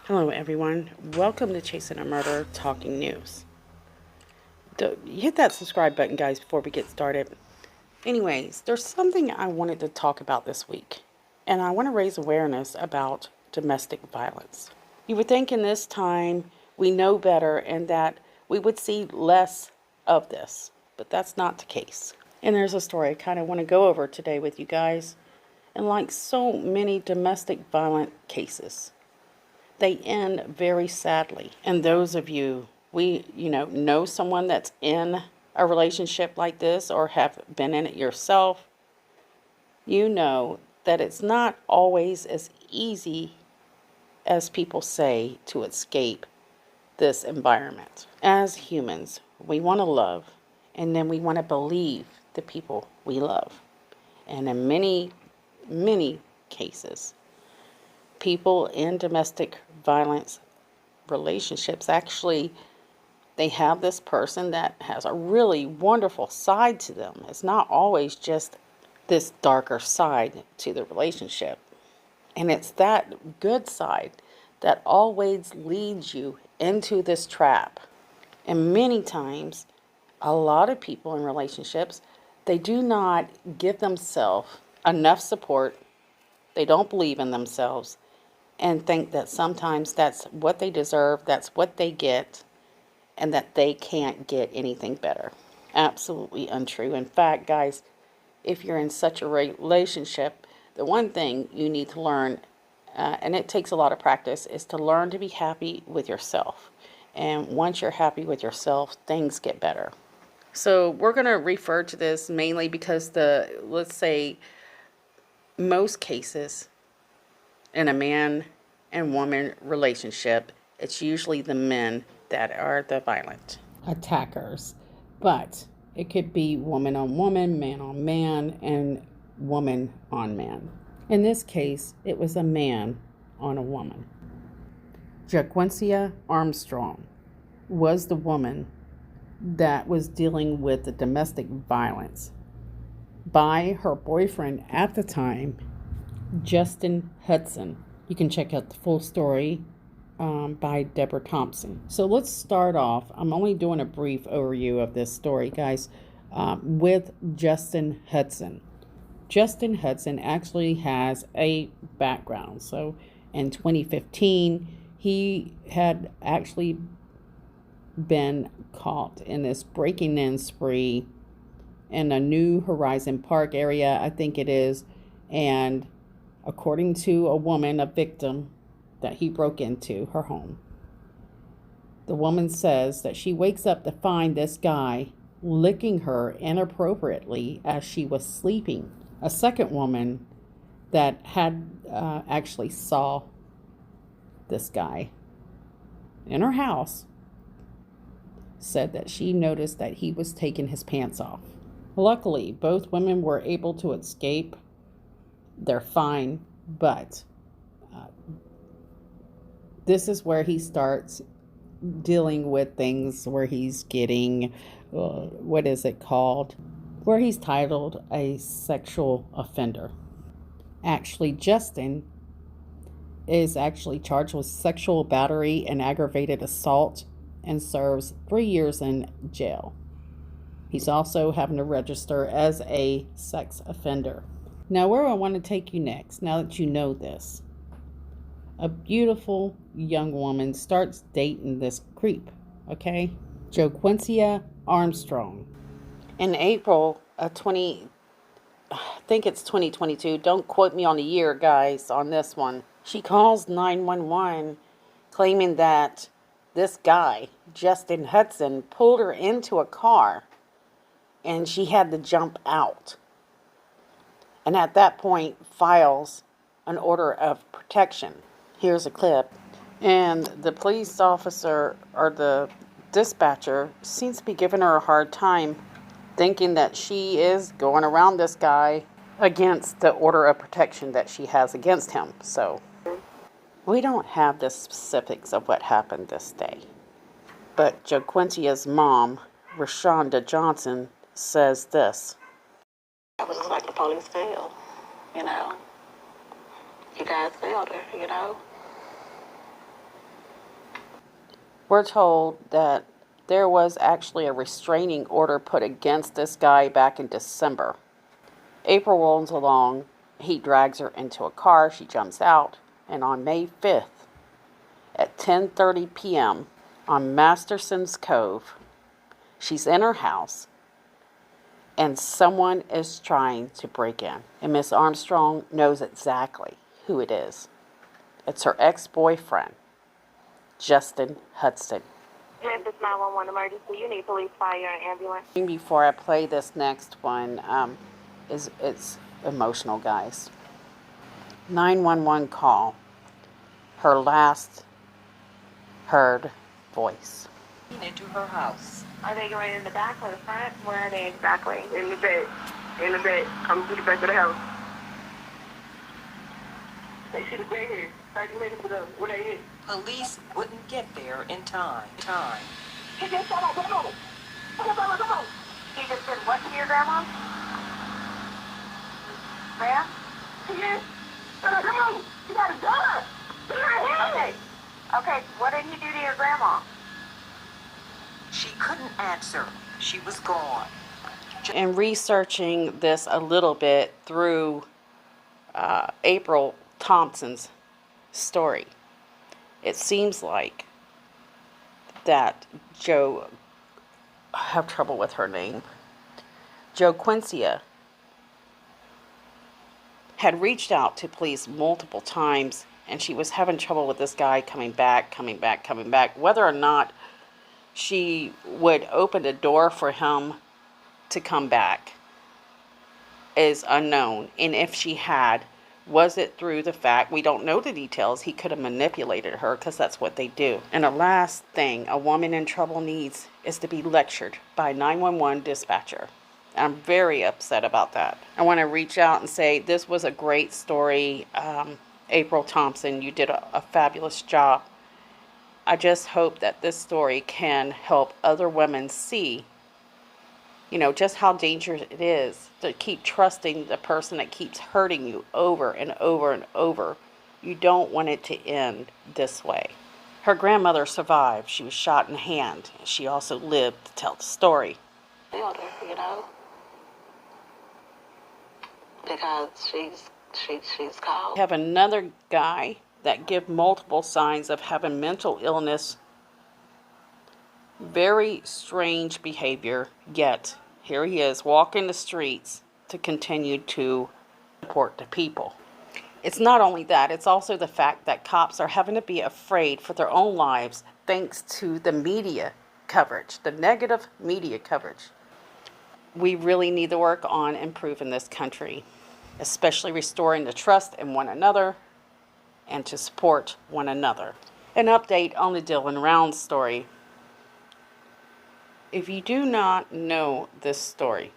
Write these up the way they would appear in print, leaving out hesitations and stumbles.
Hello, everyone. Welcome to Chasing a Murder Talking News. Hit that subscribe button, guys, before we get started. Anyways, there's something I wanted to talk about this week, and I want to raise awareness about domestic violence. You would think in this time we know better and that we would see less of this, but that's not the case. And there's a story I kind of want to go over today with you guys. And like so many domestic violent cases, they end very sadly. And those of you, know someone that's in a relationship like this or have been in it yourself, you know that it's not always as easy as people say to escape this environment. As humans, we want to love, and then we want to believe the people we love. And in many cases, people in domestic violence relationships actually, they have this person that has a really wonderful side to them. It's not always just this darker side to the relationship. And it's that good side that always leads you into this trap. And many times, a lot of people in relationships, they do not give themselves enough support. They don't believe in themselves and think that sometimes that's what they deserve, that's what they get, and that they can't get anything better. Absolutely untrue. In fact, guys, if you're in such a relationship, the one thing you need to learn, and it takes a lot of practice, is to learn to be happy with yourself. And once you're happy with yourself, things get better. So we're going to refer to this mainly because let's say, most cases in a man and woman relationship, it's usually the men that are the violent attackers. But it could be woman on woman, man on man, and woman on man. In this case, it was a man on a woman. Jaquencia Armstrong was the woman that was dealing with the domestic violence by her boyfriend at the time, Justin Hudson. You can check out the full story by Deborah Thompson. So let's start off. I'm only doing a brief overview of this story, guys, with Justin Hudson. Justin Hudson actually has a background. So in 2015, he had actually been caught in this breaking in spree in a New Horizon Park area, I think it is. And according to a woman, a victim, that he broke into her home, the woman says that she wakes up to find this guy licking her inappropriately as she was sleeping. A second woman that had actually saw this guy in her house said that she noticed that he was taking his pants off. Luckily, both women were able to escape. They're fine, but this is where he starts dealing with things where he's getting, what is it called? Where he's titled a sexual offender. Actually, Justin is actually charged with sexual battery and aggravated assault and serves 3 years in jail. He's also having to register as a sex offender. Now, where I want to take you next, now that you know this, a beautiful young woman starts dating this creep, okay? Jaquencia Armstrong. In April of I think it's 2022, don't quote me on the year, guys, on this one. She calls 911 claiming that this guy, Justin Hudson, pulled her into a car and she had to jump out. And at that point, files an order of protection. Here's a clip. And the police officer, or the dispatcher, seems to be giving her a hard time, thinking that she is going around this guy against the order of protection that she has against him. So we don't have the specifics of what happened this day. But Jaquencia's mom, Rashonda Johnson, says this. It was like the police failed, you know. You guys failed her, you know. We're told that there was actually a restraining order put against this guy back in December. April rolls along. He drags her into a car. She jumps out. And on May 5th at 10:30 p.m. on Masterson's Cove, she's in her house and someone is trying to break in. And Miss Armstrong knows exactly who it is. It's her ex-boyfriend, Justin Hudson. If it's 911 emergency, you need police, fire, and ambulance. Before I play this next one, it's emotional, guys. 911 call. Her last heard voice. Into her house. Are they going in the back or the front? Where are they exactly? In the bed. In the bed. Come to the back of the house. They should have been here 30 minutes ago. Where they is? Police wouldn't get there in time. He just shut up. Come on. Come on. He just said what to your grandma? Ma'am? Yes. Come on. You got a gun. You're not hearing it. Okay, what did he do to your grandma? She couldn't answer. She was gone. And researching this a little bit through April Thompson's story, it seems like that I have trouble with her name, Jaquencia, had reached out to police multiple times, and she was having trouble with this guy coming back. Whether or not she would open a door for him to come back is unknown. And if she had, was it through the fact, we don't know the details, he could have manipulated her, because that's what they do. And the last thing a woman in trouble needs is to be lectured by a 911 dispatcher. I'm very upset about that. I want to reach out and say this was a great story. April Thompson, you did a fabulous job. I just hope that this story can help other women see, just how dangerous it is to keep trusting the person that keeps hurting you over and over and over. You don't want it to end this way. Her grandmother survived. She was shot in the hand. She also lived to tell the story. Because she's called. We have another guy that give multiple signs of having mental illness. Very strange behavior, yet here he is walking the streets to continue to support the people. It's not only that, it's also the fact that cops are having to be afraid for their own lives thanks to the media coverage, the negative media coverage. We really need to work on improving this country, especially restoring the trust in one another and to support one another. An update on the Dylan Rounds story. If you do not know this story,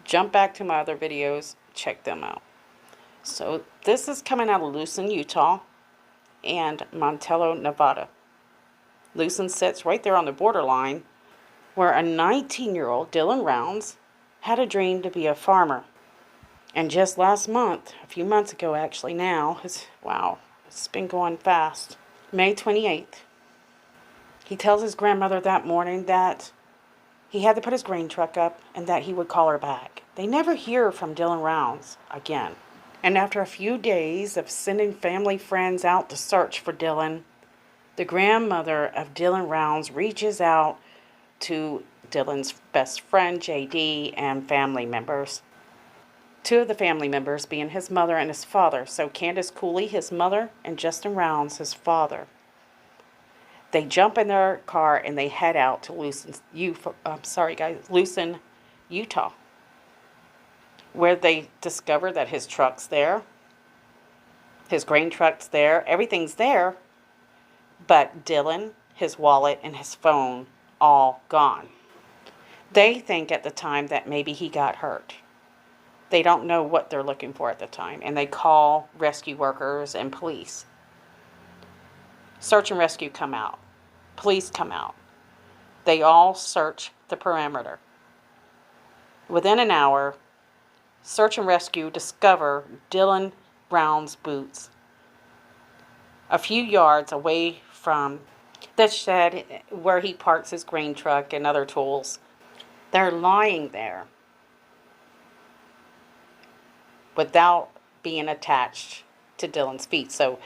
jump back to my other videos, check them out. So this is coming out of Lucin, Utah and Montello, Nevada. Lucin sits right there on the borderline where a 19-year-old, Dylan Rounds, had a dream to be a farmer. And just last month, a few months ago actually now, it's been going fast. May 28th, he tells his grandmother that morning that he had to put his grain truck up and that he would call her back. They never hear from Dylan Rounds again. And after a few days of sending family friends out to search for Dylan, the grandmother of Dylan Rounds reaches out to Dylan's best friend, JD, and family members. Two of the family members being his mother and his father. So Candace Cooley, his mother, and Justin Rounds, his father. They jump in their car and they head out to Lucin, Utah, where they discover that his truck's there, his grain truck's there, everything's there, but Dylan, his wallet, and his phone all gone. They think at the time that maybe he got hurt. They don't know what they're looking for at the time, and they call rescue workers and police. Search and rescue come out. Police come out. They all search the perimeter. Within an hour, search and rescue discover Dylan Rounds' boots a few yards away from the shed where he parks his grain truck and other tools. They're lying there without being attached to Dylan's feet. So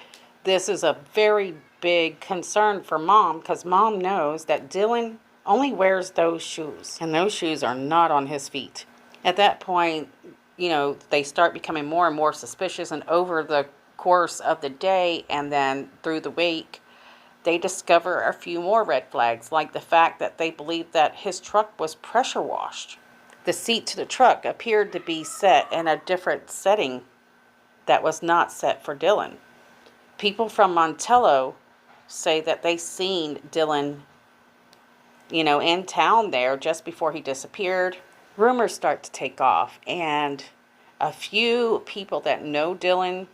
this is a very big concern for Mom, because Mom knows that Dylan only wears those shoes, and those shoes are not on his feet. At that point, they start becoming more and more suspicious, and over the course of the day and then through the week, they discover a few more red flags, like the fact that they believe that his truck was pressure washed. The seat to the truck appeared to be set in a different setting that was not set for Dylan. People from Montello say that they seen Dylan, in town there just before he disappeared. Rumors start to take off, and a few people that know Dylan,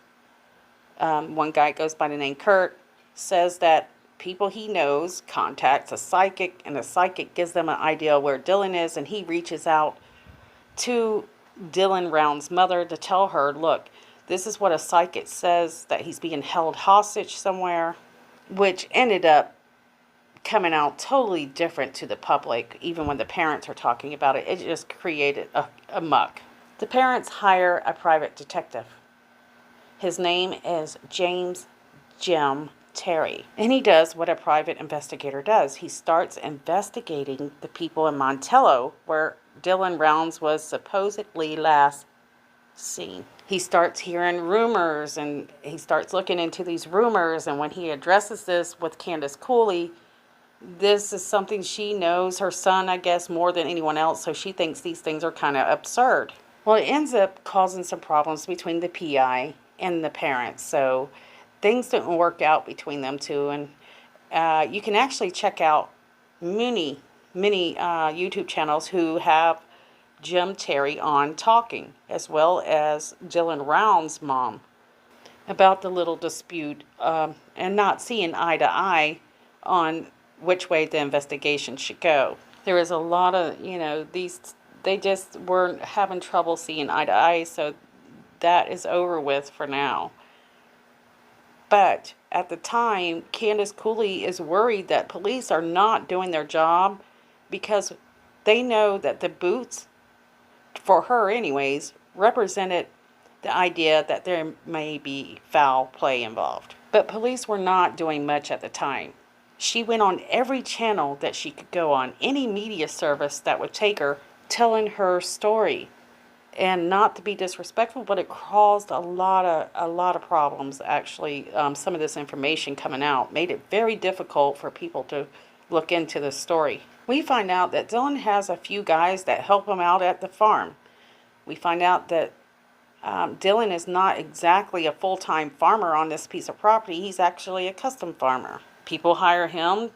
one guy goes by the name Kurt, says that people he knows contacts a psychic, and the psychic gives them an idea where Dylan is, and he reaches out to Dylan Round's mother to tell her, look, this is what a psychic says, that he's being held hostage somewhere, which ended up coming out totally different to the public. Even when the parents are talking about it, it just created a muck. The parents hire a private detective. His name is James Jim Terry, and he does what a private investigator does. He starts investigating the people in Montello where Dylan Rounds was supposedly last seen. He starts hearing rumors, and he starts looking into these rumors, and when he addresses this with Candace Cooley, this is something she knows her son, I guess, more than anyone else, so she thinks these things are kind of absurd. Well, it ends up causing some problems between the PI and the parents, so things didn't work out between them two, and you can actually check out many YouTube channels who have Jim Terry on talking, as well as Dylan Round's mom, about the little dispute and not seeing eye to eye on which way the investigation should go. There is a lot of, they just were having trouble seeing eye to eye, so that is over with for now. But at the time, Candace Cooley is worried that police are not doing their job, because they know that the boots, for her anyways, represented the idea that there may be foul play involved. But police were not doing much at the time. She went on every channel that she could go on, any media service that would take her, telling her story. And not to be disrespectful, but it caused a lot of problems, actually. Some of this information coming out made it very difficult for people to look into the story. We find out that Dylan has a few guys that help him out at the farm. We find out that Dylan is not exactly a full-time farmer on this piece of property. He's actually a custom farmer. People hire him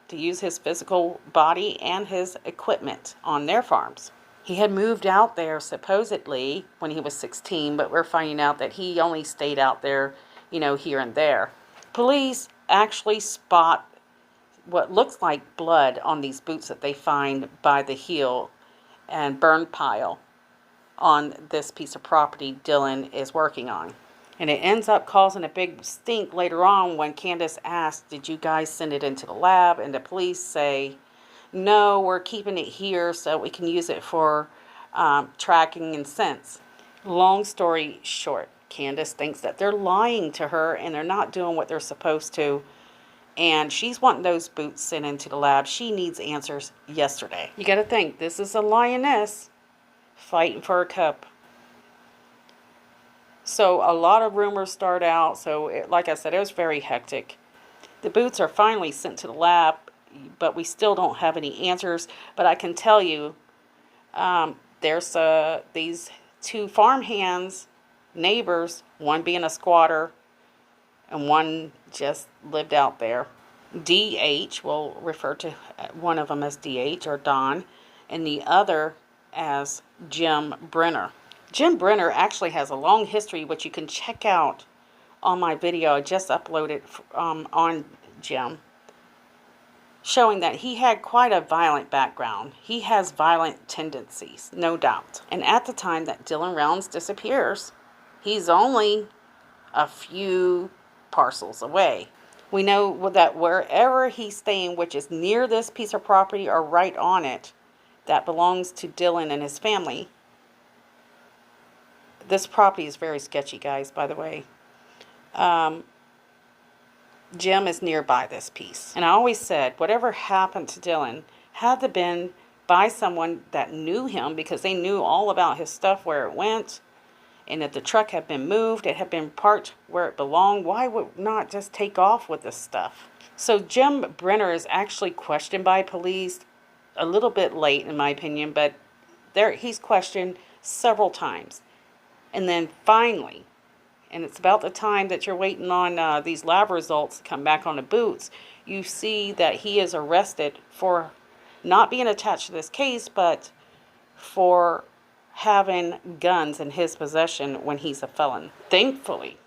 to use his physical body and his equipment on their farms. He had moved out there supposedly when he was 16, but we're finding out that he only stayed out there, here and there. Police actually spot what looks like blood on these boots that they find by the heel and burn pile on this piece of property Dylan is working on. And it ends up causing a big stink later on when Candace asks, did you guys send it into the lab? And the police say, no, we're keeping it here so we can use it for tracking and scents. Long story short, Candace thinks that they're lying to her and they're not doing what they're supposed to. And she's wanting those boots sent into the lab. She needs answers yesterday. You got to think, this is a lioness fighting for a cub. So a lot of rumors start out. So like I said, it was very hectic. The boots are finally sent to the lab, but we still don't have any answers. But I can tell you, there's these two farmhands, neighbors, one being a squatter and one just lived out there. DH, we'll refer to one of them as DH or Don, and the other as Jim Brenner. Jim Brenner actually has a long history, which you can check out on my video I just uploaded on Jim, showing that he had quite a violent background. He has violent tendencies, no doubt. And at the time that Dylan Rounds disappears, he's only a few parcels away. We know that wherever he's staying, which is near this piece of property or right on it, that belongs to Dylan and his family. This property is very sketchy, guys, by the way. Jim is nearby this piece. And I always said, whatever happened to Dylan had to been by someone that knew him, because they knew all about his stuff, where it went. And if the truck had been moved, it had been parked where it belonged, why would not just take off with this stuff? So Jim Brenner is actually questioned by police a little bit late, in my opinion, but he's questioned several times. And then finally, and it's about the time that you're waiting on these lab results to come back on the boots, you see that he is arrested for not being attached to this case, but for having guns in his possession when he's a felon. Thankfully,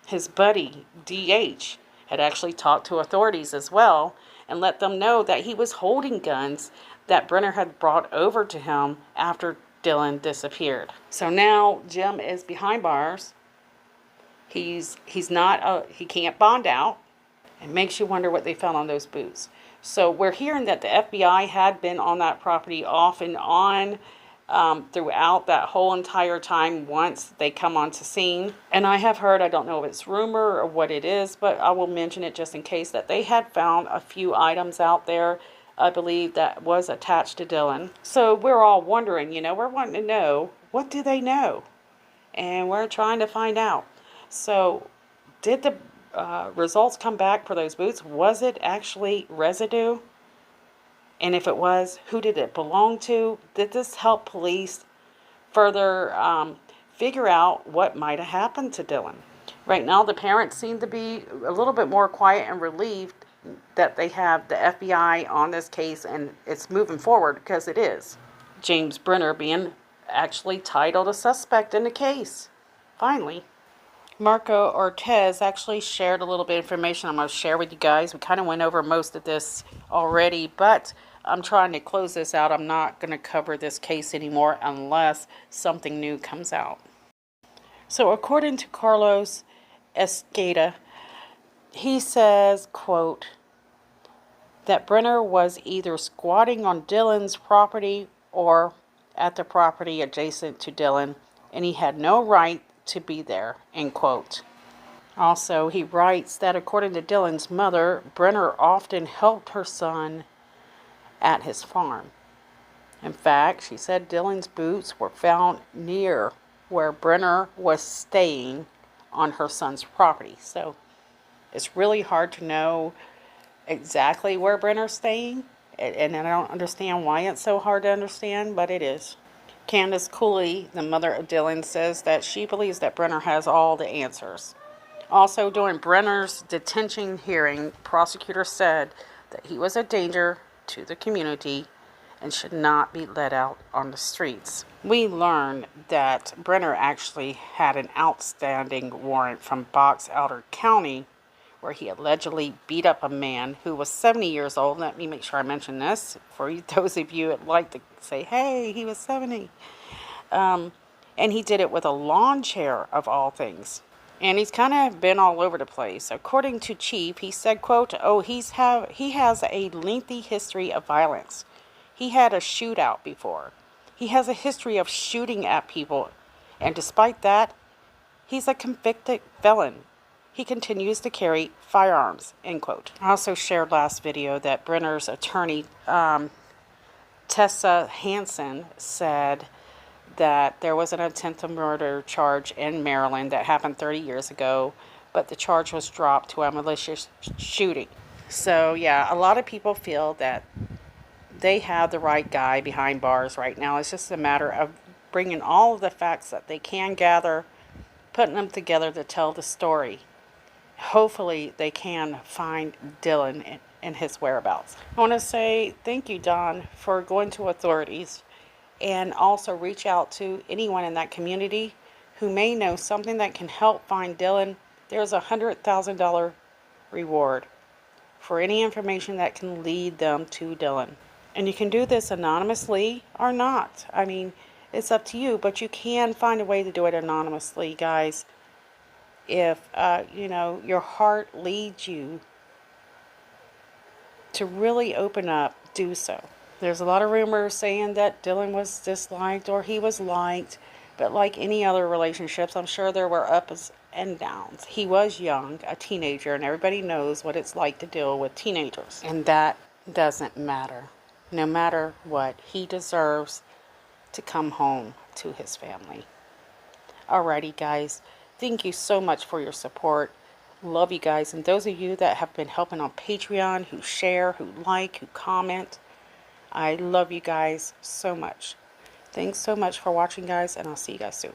his buddy, D.H., had actually talked to authorities as well and let them know that he was holding guns that Brenner had brought over to him after Dylan disappeared. So now Jim is behind bars. He can't bond out. It makes you wonder what they found on those boots. So we're hearing that the FBI had been on that property off and on throughout that whole entire time once they come onto scene. And I have heard, I don't know if it's rumor or what it is, but I will mention it just in case, that they had found a few items out there, I believe, that was attached to Dylan. So we're all wondering, we're wanting to know, what do they know? And we're trying to find out. So did the results come back for those boots? Was it actually residue? And if it was, who did it belong to? Did this help police further figure out what might have happened to Dylan? Right now, the parents seem to be a little bit more quiet and relieved that they have the FBI on this case and it's moving forward, because it is. James Brenner being actually titled a suspect in the case. Finally. Marco Ortez actually shared a little bit of information I'm going to share with you guys. We kind of went over most of this already, but I'm trying to close this out. I'm not going to cover this case anymore unless something new comes out. So according to Carlos Escada, he says, quote, that Brenner was either squatting on Dylan's property or at the property adjacent to Dylan, and he had no right to be there, end quote. Also, he writes that according to Dylan's mother, Brenner often helped her son at his farm. In fact, she said Dylan's boots were found near where Brenner was staying on her son's property. So it's really hard to know exactly where Brenner's staying, and I don't understand why it's so hard to understand, but it is. Candace Cooley, the mother of Dylan, says that she believes that Brenner has all the answers. Also, during Brenner's detention hearing, prosecutors said that he was a danger to the community and should not be let out on the streets. We learned that Brenner actually had an outstanding warrant from Box Elder County, where he allegedly beat up a man who was 70 years old. Let me make sure I mention this for those of you that like to say, hey, he was 70. And he did it with a lawn chair, of all things. And he's kind of been all over the place. According to Chief, he said, quote, he has a lengthy history of violence. He had a shootout before. He has a history of shooting at people. And despite that, he's a convicted felon. He continues to carry firearms, end quote. I also shared last video that Brenner's attorney, Tessa Hansen, said that there was an attempted murder charge in Maryland that happened 30 years ago, but the charge was dropped to a malicious shooting. So yeah, a lot of people feel that they have the right guy behind bars right now. It's just a matter of bringing all of the facts that they can gather, putting them together to tell the story. Hopefully they can find Dylan and his whereabouts. I want to say thank you, Don, for going to authorities, and also reach out to anyone in that community who may know something that can help find Dylan. There's a $100,000 reward for any information that can lead them to Dylan. And you can do this anonymously or not. I mean, it's up to you, but you can find a way to do it anonymously, guys. if, you know, your heart leads you to really open up, do so. There's a lot of rumors saying that Dylan was disliked or he was liked, but like any other relationships, I'm sure there were ups and downs. He was young, a teenager, and everybody knows what it's like to deal with teenagers. And that doesn't matter. No matter what, he deserves to come home to his family. Alrighty, guys. Thank you so much for your support. Love you guys. And those of you that have been helping on Patreon, who share, who like, who comment, I love you guys so much. Thanks so much for watching, guys, and I'll see you guys soon.